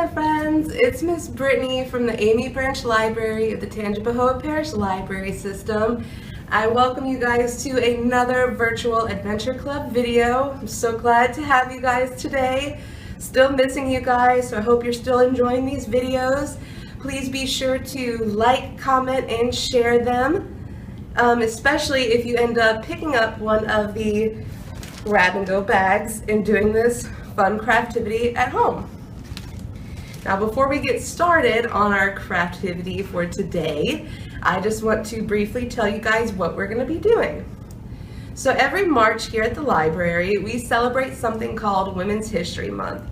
my friends, it's Miss Brittany from the Amite Branch Library of the Tangipahoa Parish Library System. I welcome you guys to another virtual adventure club video. I'm so glad to have you guys today. Still missing you guys, so I hope you're still enjoying these videos. Please be sure to like, comment, and share them, especially if you end up picking up one of the grab and go bags and doing this fun craftivity at home. Now, before we get started on our craftivity for today, I just want to briefly tell you guys what we're going to be doing. So every March here at the library, we celebrate something called Women's History Month.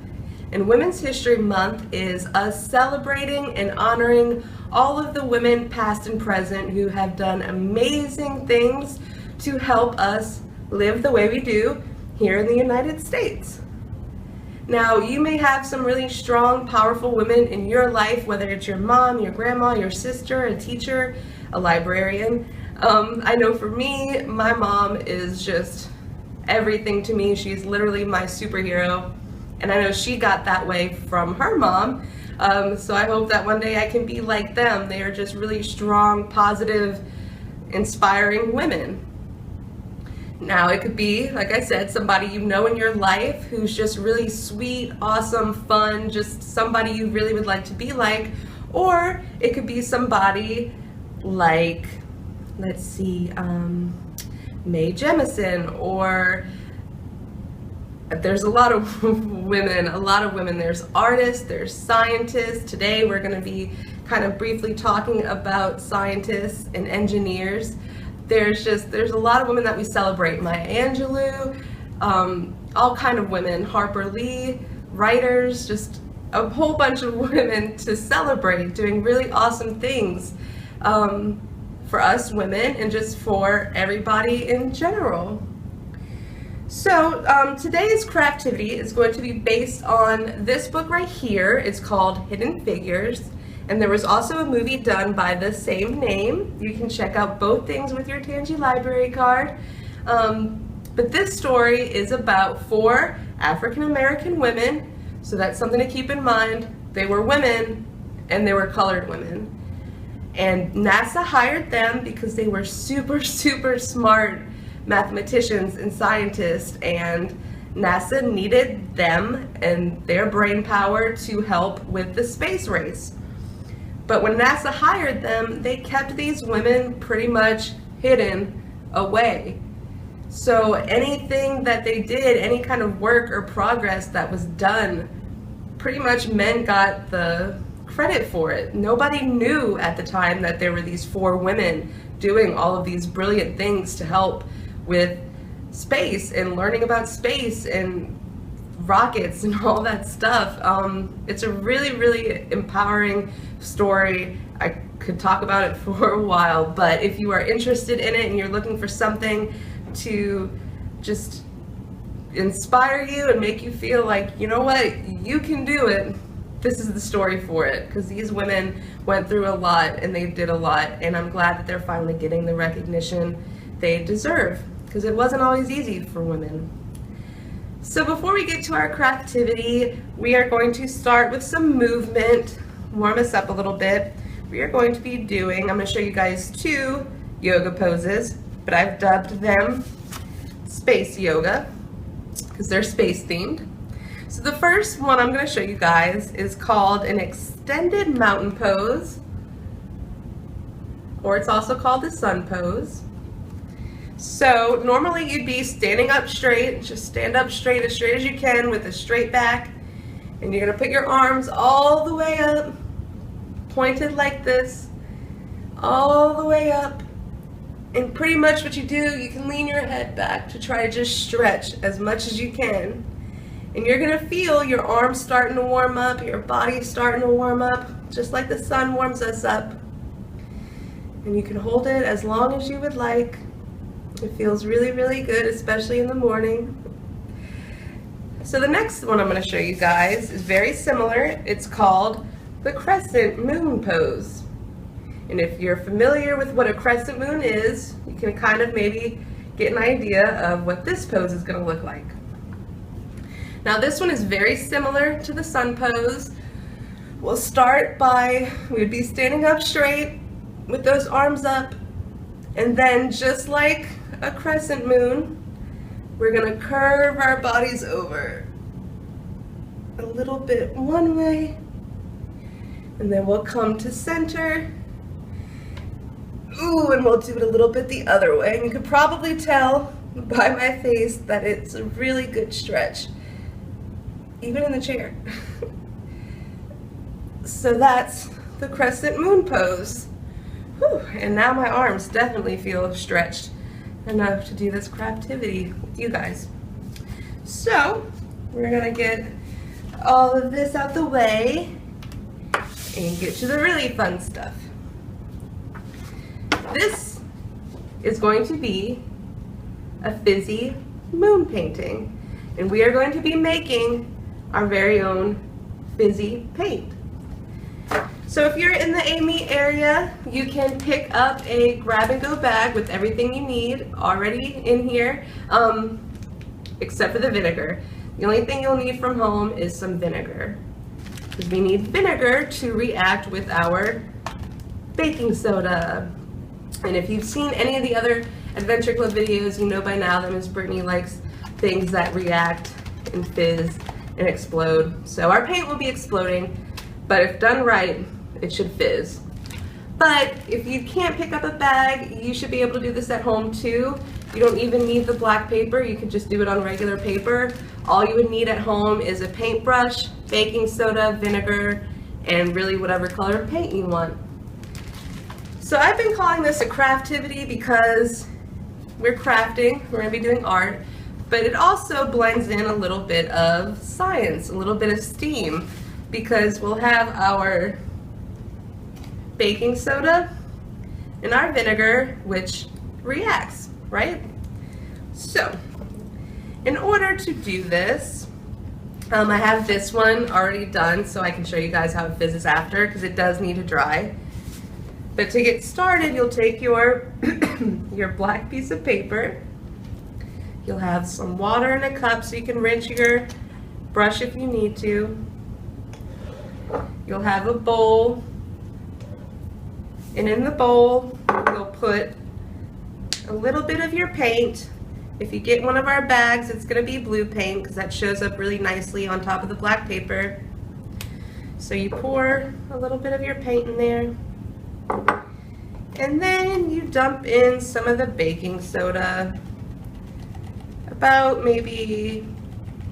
And Women's History Month is us celebrating and honoring all of the women past and present who have done amazing things to help us live the way we do here in the United States. Now, you may have some really strong, powerful women in your life, whether it's your mom, your grandma, your sister, a teacher, a librarian. I know for me, my mom is just everything to me. She's literally my superhero, and I know she got that way from her mom. So I hope that one day I can be like them. They are just really strong, positive, inspiring women. Now, it could be, like I said, somebody you know in your life who's just really sweet, awesome, fun, just somebody you really would like to be like. Or it could be somebody like, let's see, Mae Jemison, or there's a lot of women. There's artists, there's scientists. Today we're going to be kind of briefly talking about scientists and engineers. There's a lot of women that we celebrate. Maya Angelou, all kind of women, Harper Lee, writers, just a whole bunch of women to celebrate, doing really awesome things for us women and just for everybody in general. So today's craftivity is going to be based on this book right here. It's called Hidden Figures. And there was also a movie done by the same name. You can check out both things with your Tangi library card. But this story is about 4 African American women, so that's something to keep in mind. They were women, and they were colored women. And NASA hired them because they were super, super smart mathematicians and scientists, and NASA needed them and their brain power to help with the space race. But when NASA hired them, they kept these women pretty much hidden away. So anything that they did, any kind of work or progress that was done, pretty much men got the credit for it. Nobody knew at the time that there were these 4 women doing all of these brilliant things to help with space and learning about space and rockets and all that stuff. It's a really, really empowering story. I could talk about it for a while, but if you are interested in it and you're looking for something to just inspire you and make you feel like, you know what, you can do it, this is the story for it, because these women went through a lot and they did a lot, and I'm glad that they're finally getting the recognition they deserve, because it wasn't always easy for women. So before we get to our craftivity, we are going to start with some movement, warm us up a little bit. We are going to be doing, I'm going to show you guys 2 yoga poses, but I've dubbed them space yoga because they're space themed. So the first one I'm going to show you guys is called an extended mountain pose, or it's also called the sun pose. So normally you'd be standing up straight, just stand up straight as you can with a straight back, and you're gonna put your arms all the way up, pointed like this, all the way up, and pretty much what you do, you can lean your head back to try to just stretch as much as you can. And you're gonna feel your arms starting to warm up, your body starting to warm up, just like the sun warms us up. And you can hold it as long as you would like. It feels really, really good, especially in the morning. So the next one I'm going to show you guys is very similar. It's called the Crescent Moon pose. And if you're familiar with what a crescent moon is, you can kind of maybe get an idea of what this pose is going to look like. Now this one is very similar to the sun pose. We'll start by, we'd be standing up straight with those arms up, and then just like a crescent moon, we're gonna curve our bodies over a little bit one way, and then we'll come to center. Ooh, and we'll do it a little bit the other way. And you can probably tell by my face that it's a really good stretch, even in the chair. So that's the crescent moon pose. Whew. And now my arms definitely feel stretched enough to do this craftivity with you guys. So we're gonna get all of this out the way and get to the really fun stuff. This is going to be a fizzy moon painting, and we are going to be making our very own fizzy paint. So if you're in the Amite area, you can pick up a grab-and-go bag with everything you need already in here, except for the vinegar. The only thing you'll need from home is some vinegar, because we need vinegar to react with our baking soda. And if you've seen any of the other Adventure Club videos, you know by now that Miss Brittany likes things that react and fizz and explode. So our paint will be exploding, but if done right, it should fizz. But if you can't pick up a bag, you should be able to do this at home too. You don't even need the black paper, you could just do it on regular paper. All you would need at home is a paintbrush, baking soda, vinegar, and really whatever color paint you want. So I've been calling this a craftivity because we're crafting, we're gonna be doing art, but it also blends in a little bit of science, a little bit of STEAM, because we'll have our baking soda and our vinegar, which reacts, right? So, in order to do this, I have this one already done so I can show you guys how it fizzes after, because it does need to dry. But to get started, you'll take your your black piece of paper. You'll have some water in a cup so you can rinse your brush if you need to. You'll have a bowl, and in the bowl, you'll put a little bit of your paint. If you get one of our bags, it's gonna be blue paint because that shows up really nicely on top of the black paper. So you pour a little bit of your paint in there. And then you dump in some of the baking soda, about maybe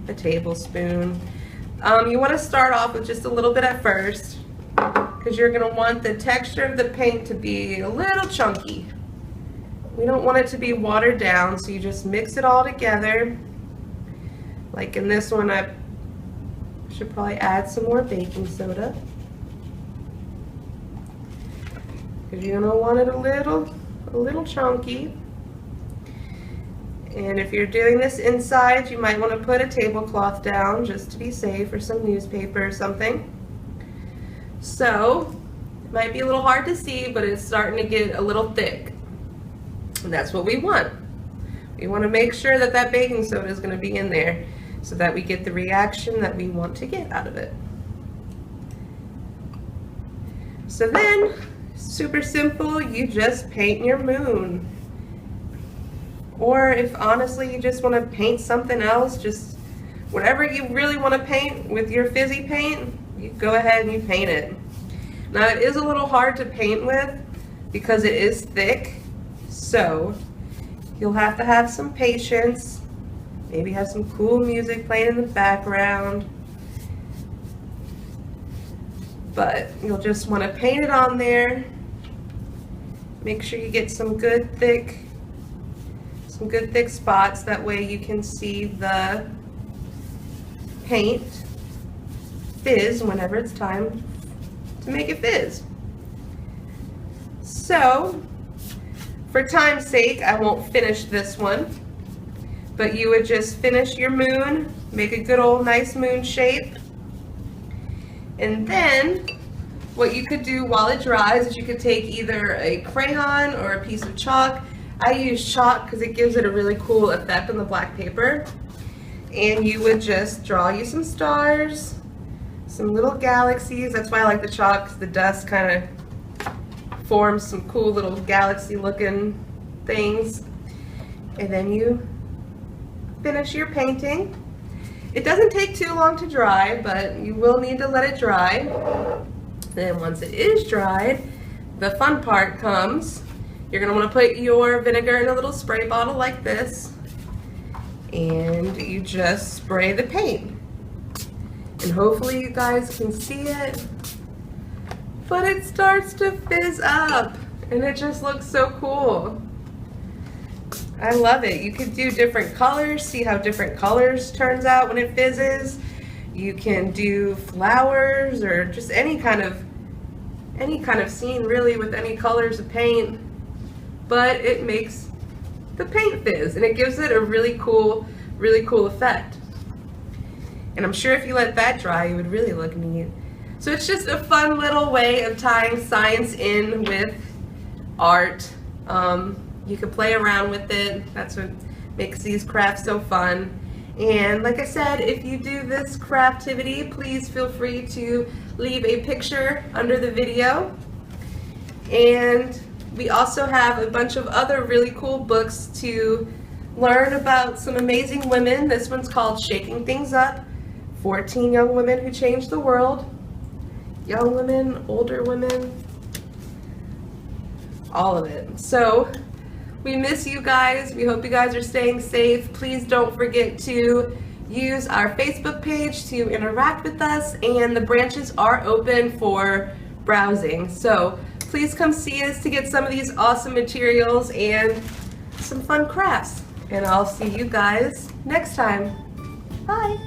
a tablespoon. You want to start off with just a little bit at first, because you're going to want the texture of the paint to be a little chunky. We don't want it to be watered down, so you just mix it all together. Like in this one, I should probably add some more baking soda, because you're going to want it a little chunky. And if you're doing this inside, you might want to put a tablecloth down just to be safe, or some newspaper or something. So, it might be a little hard to see, but it's starting to get a little thick. And that's what we want. We want to make sure that that baking soda is going to be in there so that we get the reaction that we want to get out of it. So then, super simple, you just paint your moon. Or if honestly you just want to paint something else, just whatever you really want to paint with your fizzy paint, you go ahead and you paint it. Now it is a little hard to paint with because it is thick, so you'll have to have some patience, maybe have some cool music playing in the background, but you'll just want to paint it on there. Make sure you get some good thick spots, that way you can see the paint fizz whenever it's time to make it fizz. So, for time's sake, I won't finish this one, but you would just finish your moon, make a good old nice moon shape, and then what you could do while it dries is you could take either a crayon or a piece of chalk. I use chalk because it gives it a really cool effect on the black paper. And you would just draw you some stars, some little galaxies. That's why I like the chalk, 'cause the dust kind of forms some cool little galaxy looking things. And then you finish your painting. It doesn't take too long to dry, but you will need to let it dry. Then once it is dried, the fun part comes. You're gonna wanna put your vinegar in a little spray bottle like this, and you just spray the paint. And hopefully you guys can see it, but it starts to fizz up, and it just looks so cool. I love it. You could do different colors, see how different colors turns out when it fizzes. You can do flowers or just any kind of scene really with any colors of paint, but it makes the paint fizz and it gives it a really cool effect. And I'm sure if you let that dry, it would really look neat. So it's just a fun little way of tying science in with art. You can play around with it. That's what makes these crafts so fun. And like I said, if you do this craftivity, please feel free to leave a picture under the video. And we also have a bunch of other really cool books to learn about some amazing women. This one's called Shaking Things Up, 14 Young Women Who Changed the World. Young women, older women, all of it. So we miss you guys. We hope you guys are staying safe. Please don't forget to use our Facebook page to interact with us, and the branches are open for browsing. So please come see us to get some of these awesome materials and some fun crafts. And I'll see you guys next time. Bye.